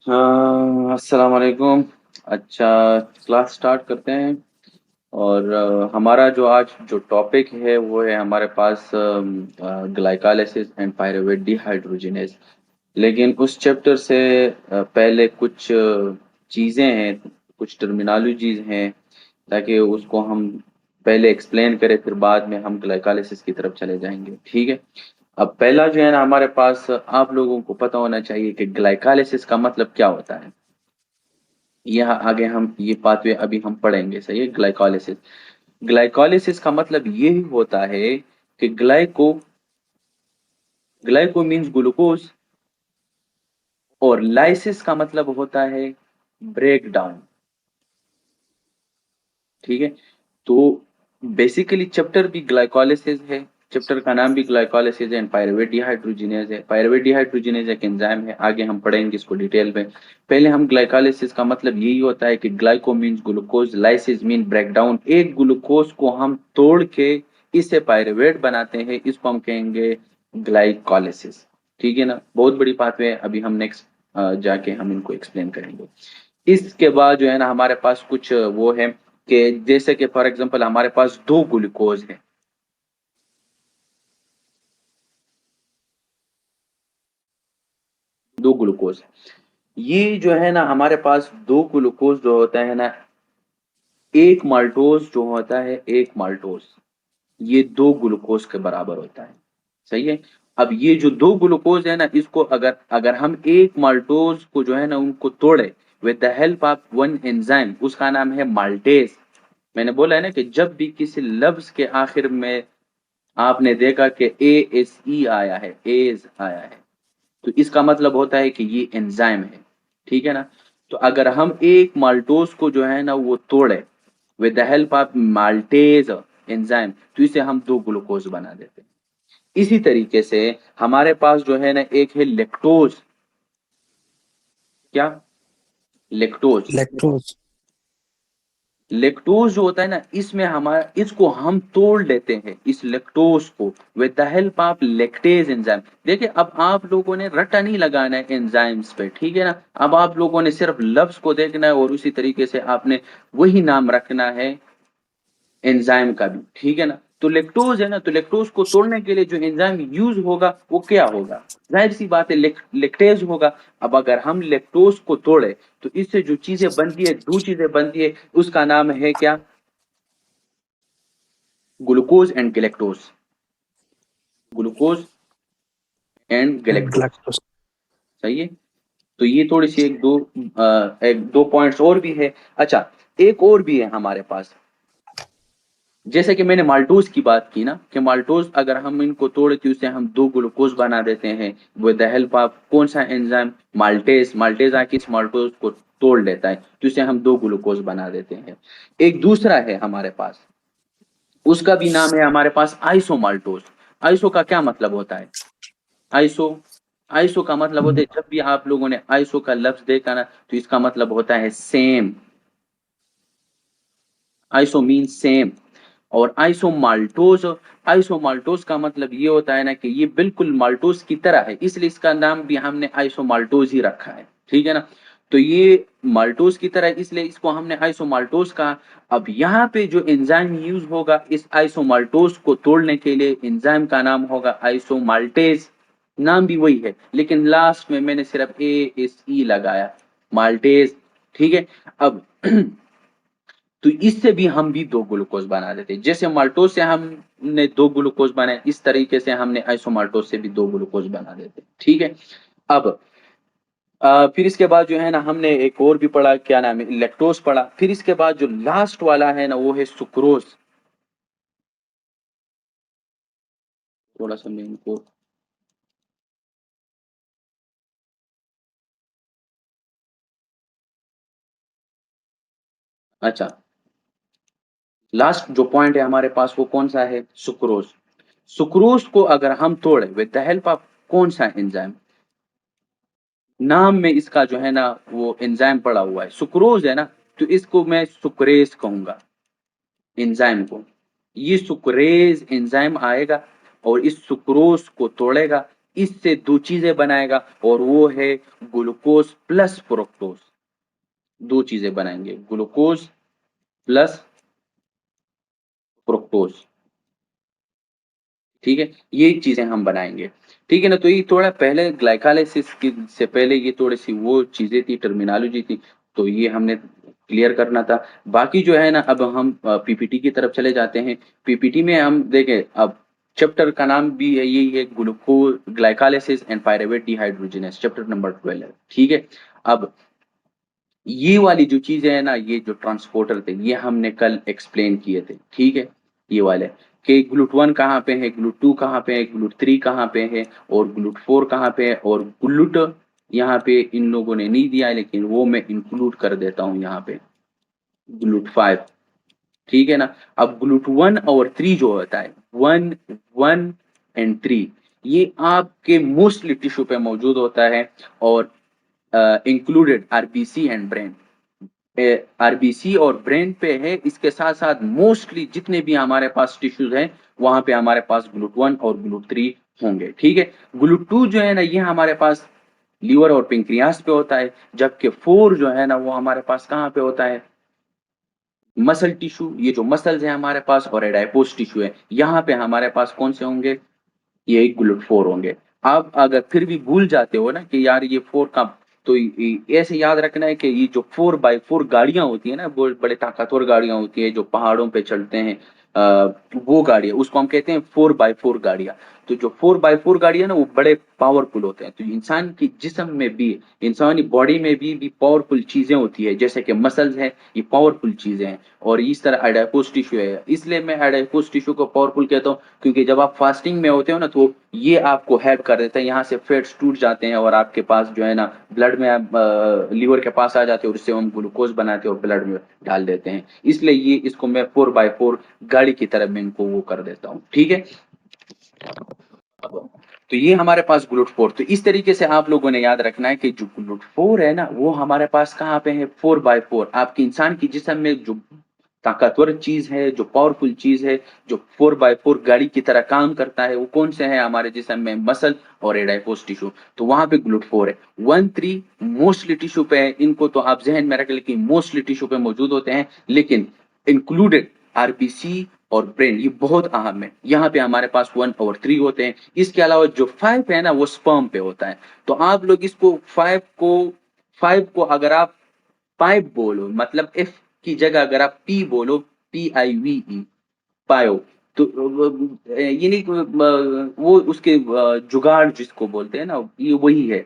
हाँ, अस्सलाम वालेकुम। अच्छा, क्लास स्टार्ट करते हैं। और हमारा जो आज जो टॉपिक है वो है हमारे पास ग्लाइकोलाइसिस एंड पायरुवेट डिहाइड्रोजिनेज। लेकिन उस चैप्टर से पहले कुछ चीज़ें हैं, कुछ टर्मिनोलॉजीज हैं, ताकि उसको हम पहले एक्सप्लेन करें, फिर बाद में हम ग्लाइकोलाइसिस की तरफ चले जाएंगे। ठीक है। अब पहला जो है ना, हमारे पास आप लोगों को पता होना चाहिए कि ग्लाइकोलाइसिस का मतलब क्या होता है। यह आगे हम ये पाथवे अभी हम पढ़ेंगे। सही है। ग्लाइकोलाइसिस ग्लाइकोलाइसिस का मतलब ये होता है कि ग्लाइको मीन्स ग्लूकोज, और लाइसिस का मतलब होता है ब्रेक डाउन। ठीक है। तो बेसिकली चैप्टर भी ग्लाइकोलाइसिस है, चैप्टर का नाम भी ग्लाइकोलाइसिस एंड पायरुवेट डिहाइड्रोजिनेज है। पायरुवेट डिहाइड्रोजिनेज एक एंजाइम है, आगे हम पढ़ेंगे इसको डिटेल में। पहले हम ग्लाइकोलाइसिस का मतलब यही होता है कि glyco means glucose, lysis mean break down. एक ग्लूकोज को हम तोड़ के इससे पायरुवेट बनाते हैं, इसको हम कहेंगे ग्लाइकोलाइसिस। ठीक है ना। बहुत बड़ी बात है, अभी हम नेक्स्ट जाके हम इनको एक्सप्लेन करेंगे। इसके बाद जो है ना, हमारे पास कुछ वो है कि जैसे कि फॉर एग्जांपल हमारे पास दो ग्लूकोज है। दो ग्लूकोज, ये जो है ना हमारे पास दो ग्लूकोज जो होता है ना, एक माल्टोज जो होता है, एक माल्टोज, ये दो ग्लूकोज के बराबर होता है। सही है। अब ये जो दो ग्लूकोज है ना, इसको अगर अगर हम एक माल्टोज को जो है ना उनको तोड़े with the help of one enzyme, उसका नाम है माल्टेज। मैंने बोला है ना कि जब भी किसी लफ्ज के आखिर में आपने देखा कि ए एस ई आया है, एज आया है, तो इसका मतलब होता है कि ये एंजाइम है। ठीक है ना। तो अगर हम एक माल्टोज को जो है ना वो तोड़े with the help of maltase enzyme, तो इसे हम दो ग्लूकोज बना देते हैं। इसी तरीके से हमारे पास जो है ना एक है लेक्टोज। क्या? लेक्टोज। लैक्टोज। लेक्टोज जो होता है ना, इसमें हमारा इसको हम तोड़ लेते हैं, इस लेक्टोज को, with the help of lactase enzyme. देखिए, अब आप लोगों ने रट्टा नहीं लगाना है एंजाइम्स पे। ठीक है ना। अब आप लोगों ने सिर्फ लफ्ज को देखना है और उसी तरीके से आपने वही नाम रखना है एंजाइम का भी। ठीक है ना। तो लेक्टोज है ना, तो लेक्टोज को तोड़ने के लिए जो एंजाइम यूज होगा वो क्या होगा? जाहिर सी बात है, लेक्टेज होगा। अब अगर हम लेक्टोज को तोड़े तो इससे जो चीजें बनती है, दो चीजें बनती है, उसका नाम है क्या? Glucose and galactose. Glucose and galactose. Lactose. सही है। तो ये थोड़ी सी एक दो पॉइंट्स और भी है। अच्छा, एक और भी है हमारे पास। जैसे कि मैंने माल्टोज की बात की ना, कि माल्टोज अगर हम इनको तोड़े तो उससे हम दो ग्लूकोज बना देते हैं विद द हेल्प ऑफ कौन सा एंजाइम? माल्टेज। माल्टेज आके इस माल्टोज को तोड़ लेता है, तो इससे हम दो ग्लूकोज बना देते हैं। एक दूसरा है हमारे पास, उसका भी नाम है हमारे पास आइसो माल्टोज। आइसो का क्या मतलब होता है? आइसो आइसो का मतलब होता है, जब भी आप लोगों ने आइसो का लफ्ज देखा ना, तो इसका मतलब होता है सेम। Iso mean same. और आइसोमाल्टोज का मतलब ये होता है ना कि ये बिल्कुल माल्टोज की तरह है, इसलिए इसका नाम भी हमने आइसोमाल्टोज ही रखा है। ठीक है ना। तो ये माल्टोज की तरह है, इसलिए इसको हमने आइसोमाल्टोज कहा। अब यहाँ पे जो एंजाइम यूज होगा इस आइसोमाल्टोज को तोड़ने के लिए, एंजाइम का नाम होगा आइसोमाल्टेज। नाम भी वही है, लेकिन लास्ट में मैंने सिर्फ ए एस ई लगाया, माल्टेज। ठीक है। अब तो इससे भी हम भी दो ग्लूकोज बना देते हैं। जैसे माल्टोज से हमने दो ग्लूकोज बनाए, इस तरीके से हमने आइसोमाल्टोज से भी दो ग्लूकोज बना देते हैं। ठीक है। अब फिर इसके बाद जो है ना, हमने एक और भी पढ़ा, क्या नाम है, इलेक्ट्रोज पढ़ा। फिर इसके बाद जो लास्ट वाला है ना, वो है सुक्रोज। थोड़ा सा मैं इनको, अच्छा, लास्ट जो पॉइंट है हमारे पास वो कौन सा है? सुक्रोज। सुक्रोज को अगर हम तोड़े विद द हेल्प ऑफ कौन सा एंजाइम? नाम में इसका जो है ना वो एंजाइम पड़ा हुआ है, सुक्रोज है ना, तो इसको मैं सुक्रेज कहूंगा, एंजाइम को। ये सुक्रेज एंजाइम आएगा और इस सुक्रोज को तोड़ेगा, इससे 2 चीज़ें बनाएगा और वो है ग्लूकोज़ प्लस फ्रुक्टोज़। 2 चीज़ें बनाएँगे, ग्लूकोज़ प्लस फ्रुक्टोज़। ठीक है? ये चीज़ें हम बनाएँगे, ठीक है ना? तो ये थोड़ा पहले ग्लाइकोलाइसिस की से पहले ये थोड़ी-सी वो चीज़ें थी, टर्मिनोलॉजी थी, तो ये हमने क्लियर करना था। बाकी जो है ना अब हम पीपीटी की तरफ चले जाते हैं। पीपीटी में हम देखें अब चैप्टर का नाम भी है यही है glycolysis and pyruvate dehydrogenase chapter number 12 है, ठीक है? अब ये वाली जो चीज़ें हैं ना, ये जो ट्रांसपोर्टर थे, ये हमने कल एक्सप्लेन किए थे, ठीक है? ये वाले कि ग्लूट1 कहाँ पे है, ग्लूट2 कहाँ पे है, ग्लूट3 कहाँ पे है और ग्लूट4 कहाँ पे है और ग्लूट यहाँ पे इन लोगों ने नहीं दिया है, लेकिन वो मैं इंक्लूड कर देता हूँ यहाँ पे, ग्लूट5, ठीक है ना? अब ग्लूट1 और 3 जो होता है, 1 1 एंड 3 ये आपके मोस्टली टिश्यू पे मौजूद होता है और included RBC and brain. RBC और ब्रेन पे है, इसके साथ-साथ मोस्टली जितने भी हमारे पास टिश्यूज़ हैं, वहाँ पे हमारे पास ग्लूट1 और ग्लूट3 होंगे, ठीक है? ग्लूट2 जो है ना, ये हमारे पास लीवर और पैंक्रियाज़ पे होता है, जबकि 4 जो है ना, वो हमारे पास कहाँ पे होता है? मसल टिश्यू, ये जो मसल्स हैं हमारे पास और एडाइपोज टिश्यू है, यहाँ पे हमारे पास कौन-से होंगे? ये ग्लूट4 होंगे। आप अगर फिर भी भूल जाते हो ना कि यार ये 4 कब तो ऐसे याद रखना है कि ये जो 4x4 गाड़ियाँ होती है ना, वो बड़े ताकतवर गाड़ियाँ होती है जो पहाड़ों पे चलते हैं वो गाड़ियाँ उसको हम कहते हैं 4x4 गाड़ियाँ। तो जो 4x4 गाड़ी है ना वो बड़े पावरफुल होते हैं। तो इंसान के जिस्म में भी, इंसानी बॉडी में भी पावरफुल चीज़ें होती है जैसे कि मसल्स हैं, ये पावरफुल चीज़ें हैं और इस तरह एडिपोज़ टिश्यू है। इसलिए मैं एडिपोज़ टिश्यू को पावरफुल कहता हूँ क्योंकि जब आप फास्टिंग में होते हो ना तो ये आपको हेल्प कर देता है, यहाँ से फैट्स टूट जाते हैं और आपके पास जो है ना ब्लड में आप लीवर के पास आ जाते हैं और उससे हम ग्लूकोज़ बनाते हैं और ब्लड में डाल देते हैं। इसलिए ये इसको मैं 4x4 गाड़ी की तरह मैं इनको वो कर देता हूँ, ठीक है? तो ये हमारे पास ग्लूट4 तो इस तरीके से आप लोगों ने याद रखना है कि जो ग्लूट4 है ना, वो हमारे पास कहाँ पे है 4x4 आपके इंसान की जिस्म में जो ताकतवर चीज़ है, जो पावरफुल चीज़ है, जो 4x4 गाड़ी की तरह काम करता है, वो कौन से हैं हमारे जिस्म में मसल और एडाइपोज टिश्यू, तो वहाँ पे ग्लूट4 है। 1-3 मोस्टली टिश्यू पे है, इनको तो आप ज़हन में रख लें कि मोस्टली टिश्यू पे मौजूद होते हैं, लेकिन इंक्लूडेड आरबीसी और ब्रेन ये बहुत अहम है। यहाँ पे हमारे पास 1 और 3 होते हैं। इसके अलावा जो 5 है ना वो स्पर्म पे होता है। तो आप लोग इसको 5 को अगर आप पाइप बोलो मतलब एफ की जगह अगर आप पी बोलो पीआईवीई पायो तो ये नहीं वो उसके जुगाड़ जिसको बोलते हैं ना ये वही है।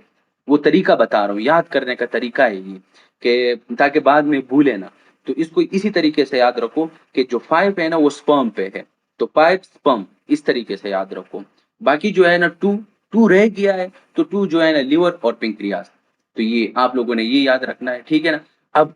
वो तरीका बता रहा हूँ, याद करने का तरीका है ये कि ताकि बाद में भूले ना। तो इसको इसी तरीके से याद रखो कि जो 5 है ना वो स्पर्म पे है। तो पाइप स्पर्म इस तरीके से याद रखो। बाकी जो है ना 2 रह गया है तो 2 जो है ना लिवर और पैंक्रियाज। तो ये आप लोगों ने ये याद रखना है, ठीक है ना? अब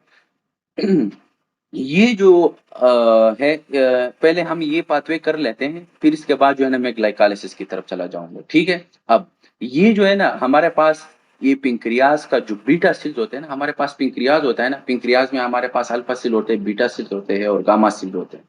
ये जो पहले हम ये पाथवे कर लेते हैं, फिर इसके बाद जो है ना मैं ग्लाइकोलाइसिस की तरफ चला जाऊँगा, ठीक है? अब ये जो है ना हमारे पास ये पैंक्रियाज़ का जो बीटा सेल्स होते हैं ना, हमारे पास पैंक्रियाज़ होता है ना, पैंक्रियाज़ में हमारे पास अल्फा सेल होते हैं, बीटा सेल्स होते हैं और गामा सेल होते हैं।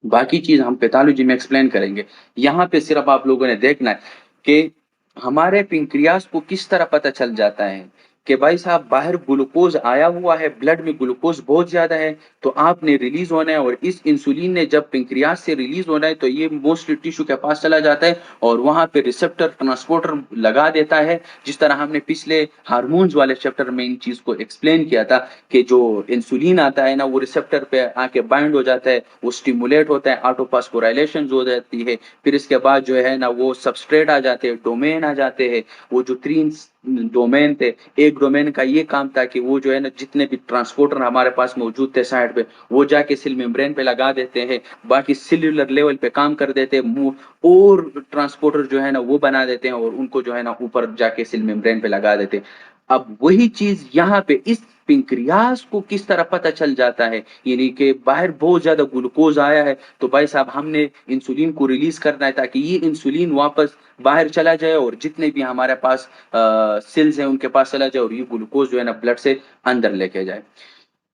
बाकी चीज़ हम पैथोलॉजी में एक्सप्लेन करेंगे। यहाँ पे सिर्फ़ आप लोगों ने देखना है कि हमारे पैंक्रियाज़ को किस तरह पता चल जाता है कि भाई साहब बाहर ग्लूकोज़ आया हुआ है, ब्लड में ग्लूकोज़ बहुत ज़्यादा है, तो आपने रिलीज़ होना है और इस इंसुलिन ने जब पैंक्रियाज़ से रिलीज़ होना है, तो ये मोस्टली टिश्यू के पास चला जाता है और वहाँ पे रिसेप्टर ट्रांसपोर्टर लगा देता है। जिस तरह हमने पिछले हार्मोन्स वाले चैप्टर में इन चीज़ को एक्सप्लेन किया था कि जो इंसुलिन आता है ना, वो रिसेप्टर पे आके बाइंड हो जाता है, वो स्टिमुलेट होता है, ऑटोफॉस्फोराइलेशंस हो जाती है। फिर इसके बाद जो है ना वो सबस्ट्रेट आ जाते हैं, डोमेन आ जाते हैं। वो जो 3 डोमेन थे, एक डोमेन का ये काम था कि वो जो है ना जितने भी ट्रांसपोर्टर हमारे पास मौजूद थे साइड पे, वो जाके सेल मेम्ब्रेन पे लगा देते हैं। बाकी सेल्युलर लेवल पे काम कर देते हैं, और ट्रांसपोर्टर जो है ना वो बना देते हैं और उनको जो है ना ऊपर जाके सेल मेम्ब्रेन पे लगा देते हैं। अब वही चीज़ यहाँ पे इस पैंक्रियाज़ को किस तरह पता चल जाता है, यानी कि बाहर बहुत ज़्यादा ग्लूकोज़ आया है, तो भाई साहब हमने इंसुलिन को रिलीज़ करना है ताकि ये इंसुलिन वापस बाहर चला जाए और जितने भी हमारे पास सेल्स हैं उनके पास चला जाए और ये ग्लूकोज़ जो है ना ब्लड से अंदर लेके जाए।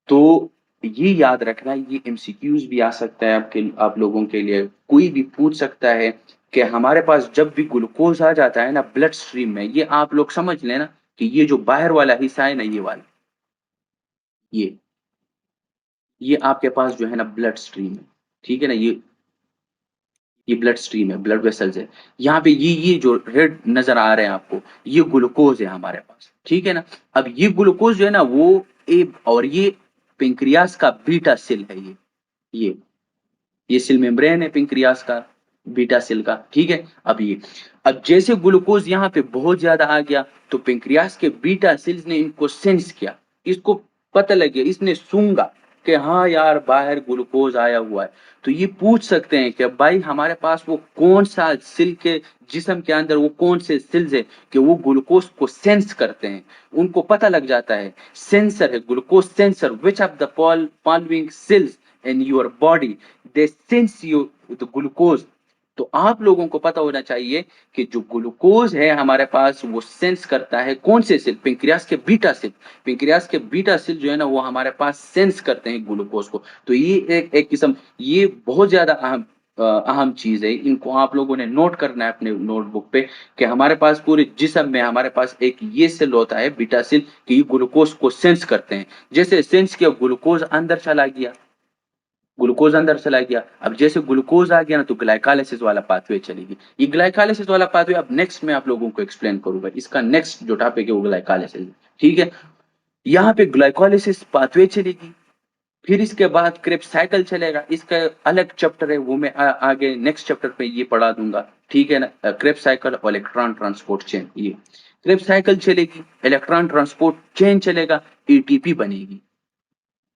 तो ये याद रखना ये एमसीक्यूज़ भी आ सकता है आप लोगों के लिए। कोई भी पूछ सकता है कि हमारे पास जब भी ग्लूकोज़ आ जाता है ना ब्लड स्ट्रीम में, ये आप लोग समझ लें ना कि ये जो बाहर वाला हिस्सा है ना ये वाला, ये, ये आपके पास जो है ना ब्लड स्ट्रीम है, ठीक है ना? ये ब्लड स्ट्रीम है, ब्लड वेसल्स है। यहाँ पे ये जो रेड नज़र आ रहे हैं आपको, ये ग्लूकोज़ है हमारे पास, ठीक है ना? अब ये ग्लूकोज़ जो है ना वो और ये पेंक्रियाज़ का बीटा सेल है ये। ये सेल मेम्ब्रेन है पेंक्रियास का, बीटा सेल का, ठीक है? अब जैसे ग्लूकोज़ यहाँ पे बहुत ज़्यादा आ गया, तो पेंक्रियास के बीटा सेल्स ने इनको सेंस किया, इसको पता लग गया, इसने सूँघा कि हाँ यार, बाहर ग्लूकोज़ आया हुआ है। तो ये पूछ सकते हैं कि भाई हमारे पास वो कौन-सा सेल के जिस्म के अंदर वो कौन से सेल्स हैं कि वो ग्लूकोज़ को सेंस करते हैं। उनको पता लग जाता है, सेंसर है, glucose sensor, which of the following sales in your body they sense you the glucose. तो आप लोगों को पता होना चाहिए कि जो ग्लूकोज है हमारे पास वो सेंस करता है कौन से सेल, पेंक्रियास के बीटा सेल। पेंक्रियास के बीटा सेल जो है ना वो हमारे पास सेंस करते हैं ग्लूकोज को। तो ये एक एक किस्म, ये बहुत ज्यादा अहम चीज है, इनको आप लोगों ने नोट करना है अपने नोटबुक पे कि हमारे पास पूरे जिस्म में हमारे पास एक ये सेल होता है बीटा सेल कि ये ग्लूकोज को सेंस करते हैं। जैसे सेंस किया, ग्लूकोज अंदर चला गया, ग्लूकोज अंदर चला गया। अब जैसे ग्लूकोज आ गया ना तो ग्लाइकोलाइसिस वाला पाथवे चलेगी। ये ग्लाइकोलाइसिस वाला पाथवे अब नेक्स्ट मैं आप लोगों को एक्सप्लेन करूंगा। इसका नेक्स्ट जो टॉपिक है वो ग्लाइकोलाइसिस है, ठीक है? यहाँ पे ग्लाइकोलाइसिस पाथवे चलेगी, फिर इसके बाद क्रेब्स साइकिल चलेगा। इसका अलग चैप्टर है, वो मैं आगे नेक्स्ट चैप्टर पे ये पढ़ा दूंगा, ठीक है ना? क्रेब्स साइकिल और इलेक्ट्रॉन ट्रांसपोर्ट चेन, ये क्रेब्स साइकिल चलेगी, इलेक्ट्रॉन ट्रांसपोर्ट चेन चलेगा, एटीपी बनेगी।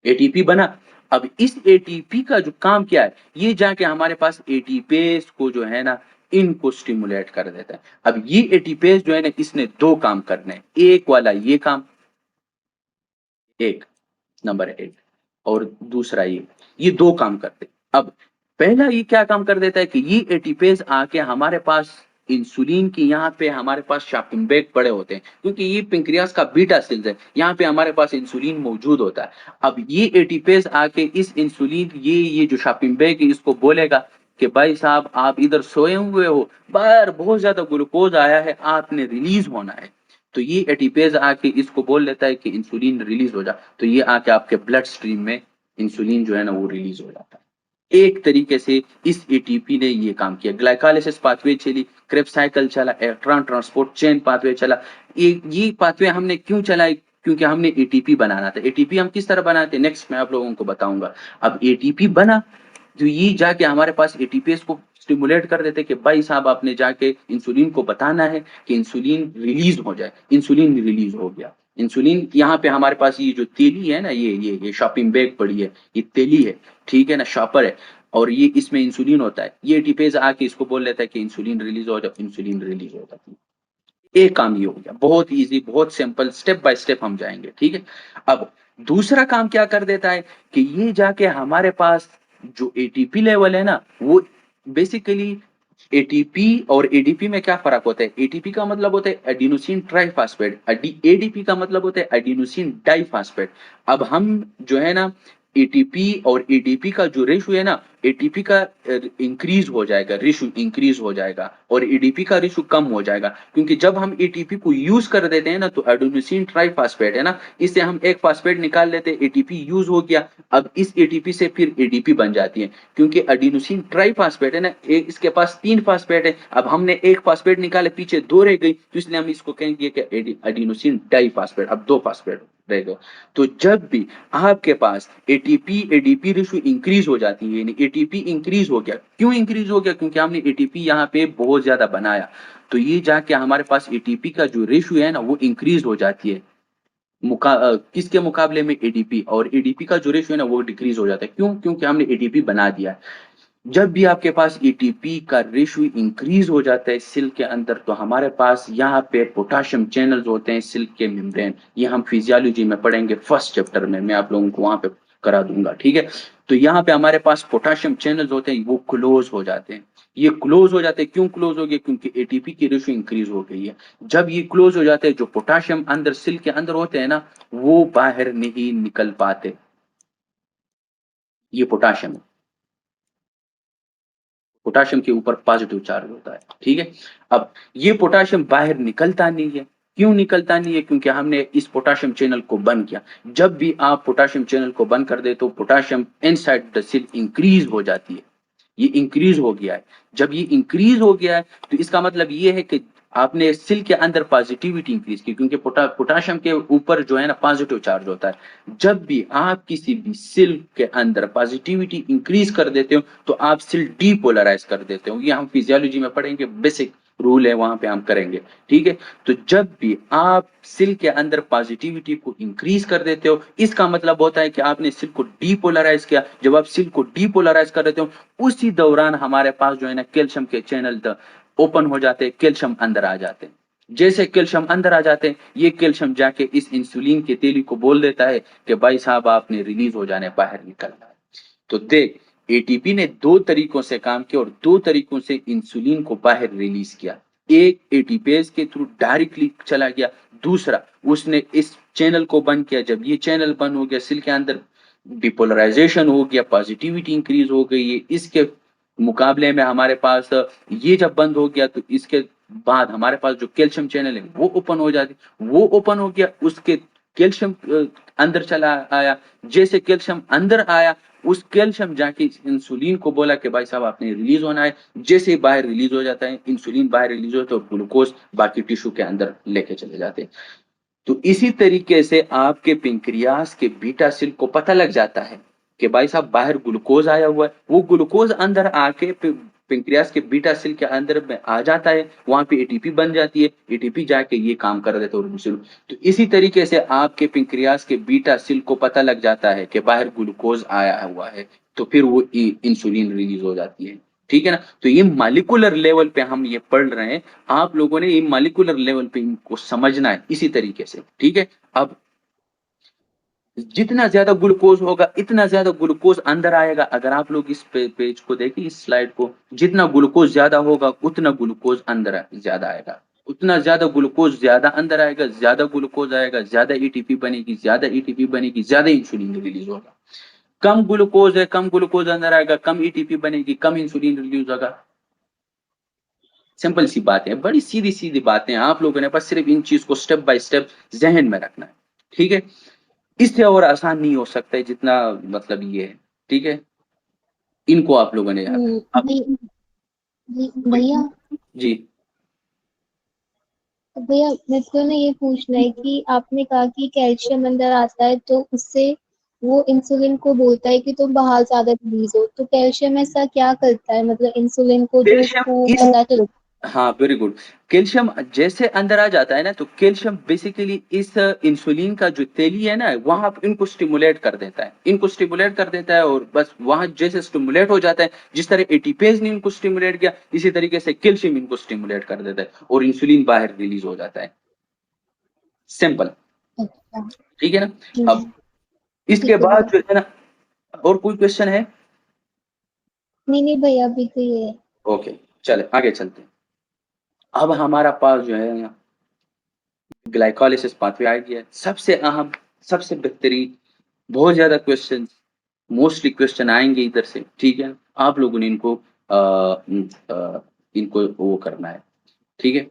एटीपी बना। अब इस एटीपी का जो काम क्या है, ये जाके हमारे पास एटीपेज को जो है ना इनको स्टिमुलेट कर देता है। अब ये एटीपेज जो है ना इसने दो काम करने हैं, एक वाला ये काम, एक नंबर एक, और दूसरा ये दो काम करते हैं। अब पहला ये क्या काम कर देता है कि ये एटीपेज आके हमारे पास इंसुलिन की, यहाँ पे हमारे पास शापिंग पड़े होते हैं क्योंकि ये पेंक्रियास का बीटा सेल्स है, यहाँ पे हमारे पास इंसुलिन मौजूद होता है। अब ये एटीपेज आके इस इंसुलिन, ये जो शापिंग है इसको बोलेगा कि भाई साहब आप इधर सोए हुए हो, बाहर बहुत ज्यादा ग्लूकोज आया है, आपने रिलीज होना है। तो ये एटीपेज आके इसको बोल लेता है कि इंसुलिन रिलीज हो जा। तो ये आके आपके ब्लड स्ट्रीम में इंसुलिन जो है ना वो रिलीज हो जाता है। एक तरीके से इस एटीपी ने ये काम किया। ग्लाइकोलाइसिस पाथवे चली, क्रेब्स साइकिल चला, इलेक्ट्रॉन ट्रांसपोर्ट चेन पाथवे चला। ये पाथवे हमने क्यों चलाई? क्योंकि हमने एटीपी बनाना था। एटीपी हम किस तरह बनाते हैं नेक्स्ट मैं आप लोगों को बताऊंगा। अब एटीपी बना, तो ये जाके हमारे पास एटीपीएस को स्टिमुलेट कर देते कि भाई साहब आपने जाके इंसुलिन को बताना है कि इंसुलिन रिलीज हो जाए। इंसुलिन रिलीज हो गया। इंसुलिन यहाँ पे हमारे पास ये जो तेली है ना, ये शॉपिंग बैग पड़ी है, ये तेली है, ठीक है ना, शॉपर है, और ये इसमें इंसुलिन होता है। ये एटीपेज आके इसको बोल लेता है कि इंसुलिन रिलीज हो जाए, इंसुलिन रिलीज हो जाती है। एक काम ये हो गया, बहुत इजी, बहुत सिंपल, स्टेप बाय स्टेप हम जाएंगे, ठीक है? अब दूसरा काम क्या कर देता है कि ये जाके हमारे पास जो एटीपी लेवल है ना वो बेसिकली, एटीपी और एडीपी में क्या फर्क होता है? एटीपी का मतलब होता है एडिनोसिन ट्राइफॉस्फेट, एडीपी का मतलब होता है एडिनोसिन डाइफॉस्फेट। अब हम जो है ना एटीपी और एडीपी का जो रेशियो है ना, एटीपी का इंक्रीज हो जाएगा, रेशियो इंक्रीज हो जाएगा, और एडीपी का रेशियो कम हो जाएगा। क्योंकि जब हम एटीपी को यूज कर देते हैं ना तो एडेनोसिन ट्राइफॉस्फेट है ना, इससे हम एक फॉस्फेट निकाल लेते हैं, एटीपी यूज हो गया। अब इस एटीपी से फिर एडीपी बन जाती है, क्योंकि एडिनोसिन ट्राइफॉस्फेट है ना, एक इसके पास 3 फॉस्फेट है। अब हमने एक फॉस्फेट निकाले, पीछे 2 रह गई, तो इसलिए हम इसको कहेंगे कि एडिनोसिन डाइफॉस्फेट, अब 2 फॉस्फेट रह गए। तो जब भी आपके पास एटीपी एडीपी रेशियो इंक्रीज हो जाती है, यानी एटीपी इंक्रीज हो गया, क्यों इंक्रीज हो गया? क्योंकि हमने एटीपी यहाँ पे बहुत ज्यादा बनाया। तो ये जाके हमारे पास एटीपी का जो रेशियो है ना वो इंक्रीज हो जाती है, किसके मुकाबले में? एडीपी। और एडीपी का जो रेशियो है ना वो डिक्रीज हो जाता है। क्यों? क्योंकि हमने एटीपी बना दिया है। जब भी आपके पास एटीपी का रेशियो इंक्रीज हो जाता है सेल के अंदर, तो हमारे पास यहाँ पे पोटेशियम चैनल्स होते हैं सेल के मेम्ब्रेन। ये हम फिजियोलॉजी में पढ़ेंगे फर्स्ट चैप्टर में, मैं आप लोगों को वहां पे करा दूंगा, ठीक है? तो यहाँ पे हमारे पास पोटेशियम चैनल्स होते हैं, वो क्लोज हो जाते हैं। ये क्लोज हो जाते हैं, क्यों क्लोज हो गए? क्योंकि एटीपी की रेशियो इंक्रीज हो गई है। जब ये क्लोज हो जाते हैं, जो पोटेशियम अंदर सेल के अंदर होते हैं ना वो बाहर नहीं निकल पाते। ये पोटेशियम है, पोटेशियम के ऊपर पॉजिटिव चार्ज होता है, ठीक है। अब ये पोटेशियम बाहर निकलता नहीं है, क्यों निकलता नहीं है? क्योंकि हमने इस पोटेशियम चैनल को बंद किया। जब भी आप पोटेशियम चैनल को बंद कर दे तो potassium inside the cell increase हो जाती है, ये इंक्रीज हो गया है। जब ये इंक्रीज हो गया है तो इसका मतलब ये है कि आपने सेल के अंदर पॉजिटिविटी इंक्रीज की, क्योंकि पोटेशियम के ऊपर जो है ना पॉजिटिव चार्ज होता है। जब भी आप किसी भी सेल के अंदर पॉजिटिविटी इंक्रीज कर देते हो तो आप सेल डीपोलराइज कर देते हो। ये हम फिजियोलॉजी में पढ़ेंगे, बेसिक रूल है, वहां पे हम करेंगे, ठीक है। तो जब भी आप सेल के अंदर पॉजिटिविटी को इंक्रीज कर देते हो, इसका मतलब होता है कि आपने सेल को डीपोलराइज किया। जब आप सेल को डीपोलराइज कर देते हो, उसी दौरान हमारे पास जो है ना कैल्शियम के चैनल ओपन हो जाते हैं, कैल्शियम अंदर आ जाते हैं। जैसे कैल्शियम अंदर आ जाते हैं, ये कैल्शियम जाके इस इंसुलिन के तेली को बोल देता है कि भाई साहब आपने रिलीज हो जाने, बाहर निकलना है। तो देख, एटीपी ने दो तरीकों से काम किया और दो तरीकों से इंसुलिन को बाहर रिलीज किया। एक एटीपेज के थ्रू डायरेक्टली चला गया, दूसरा उसने इस चैनल को बंद किया। जब ये चैनल बंद हो गया, सेल के अंदर डिपोलराइजेशन हो गया, पॉजिटिविटी इंक्रीज हो गई है। इसके मुकाबले में हमारे पास ये जब बंद हो गया तो इसके बाद हमारे पास जो कैल्शियम चैनल है वो ओपन हो जाती, वो ओपन हो गया, उसके कैल्शियम अंदर चला आया। जैसे कैल्शियम अंदर आया, उस कैल्शियम जाके इंसुलिन को बोला कि भाई साहब आपने रिलीज होना है। जैसे ही बाहर रिलीज हो जाता है, इंसुलिन बाहर रिलीज होता है, तो ग्लूकोज बाकी टिश्यू के अंदर लेके चले जाते हैं। तो इसी तरीके से आपके पेंक्रियास के बीटा सेल को पता लग जाता है कि भाई साहब बाहर ग्लूकोज आया हुआ है। वो ग्लूकोज अंदर आके पेंक्रियास के बीटा सेल के अंदर में आ जाता है, वहां पे एटीपी बन जाती है, एटीपी जाके ये काम कर देता है। तो इसी तरीके से आपके पेंक्रियास के बीटा सेल को पता लग जाता है कि बाहर ग्लूकोज आया हुआ है, तो फिर वो इंसुलिन रिलीज हो जाती है, ठीक है ना। तो ये मॉलिक्यूलर लेवल पे हम ये पढ़ रहे हैं, आप लोगों ने ये मॉलिक्यूलर लेवल पे इनको समझना है इसी तरीके से, ठीक है। अब जितना ज्यादा ग्लूकोज होगा इतना ज्यादा ग्लूकोज अंदर आएगा। अगर आप लोग इस पेज को देखें, इस स्लाइड को, जितना ग्लूकोज ज्यादा होगा उतना ग्लूकोज अंदर ज्यादा आएगा, उतना ज्यादा ग्लूकोज ज्यादा अंदर आएगा, ज्यादा ग्लूकोज आएगा, ज्यादा एटीपी बनेगी, ज्यादा एटीपी बनेगी, ज्यादा इंसुलिन रिलीज होगा। कम ग्लूकोज है, कम ग्लूकोज अंदर आएगा, कम एटीपी बनेगी, कम इंसुलिन रिलीज होगा। सिंपल सी बात है, बड़ी सीधी सीधी बातें, आप लोगों ने बस सिर्फ इन चीज को स्टेप बाय स्टेप जहन में रखना है, ठीक है। इससे और आसान नहीं हो सकता है जितना मतलब ये है, ठीक है। इनको आप लोगों ने याद अब भैया जी। भैया मेरे को ना ये पूछना है कि आपने कहा कि कैल्शियम अंदर आता है तो उससे वो इंसुलिन को बोलता है कि तुम बाहर ज्यादा रिलीज हो, तो कैल्शियम ऐसा क्या करता है मतलब इंसुलिन को जो कैल्शियम उसको इस पता चलता हाँ, वेरी गुड। कैल्शियम जैसे अंदर आ जाता है ना, तो कैल्शियम बेसिकली इस इंसुलिन का जो तेली है ना, वहां इनको स्टिमुलेट कर देता है, इनको स्टिमुलेट कर देता है, और बस वहां जैसे स्टिमुलेट हो जाता है, जिस तरह एटीपेज ने इनको स्टिमुलेट किया, इसी तरीके से कैल्शियम इनको स्टिमुलेट कर देता है और इंसुलिन बाहर रिलीज हो जाता है। सिंपल, है? अच्छा। ठीक है ना। अब हम्म, इसके ठीक है बाद भैया। जो है ना, और कोई क्वेश्चन है? नहीं नहीं भैया अभी तो ये है। ओके, चले आगे चलते हैं। अब हमारा पास जो है ग्लाइकोलाइसिस पाथवे आ गया है, सबसे अहम, सबसे बेहतरीन, बहुत ज्यादा क्वेश्चन, मोस्टली क्वेश्चन आएंगे इधर से, ठीक है। आप लोगों ने इनको इनको वो करना है, ठीक है।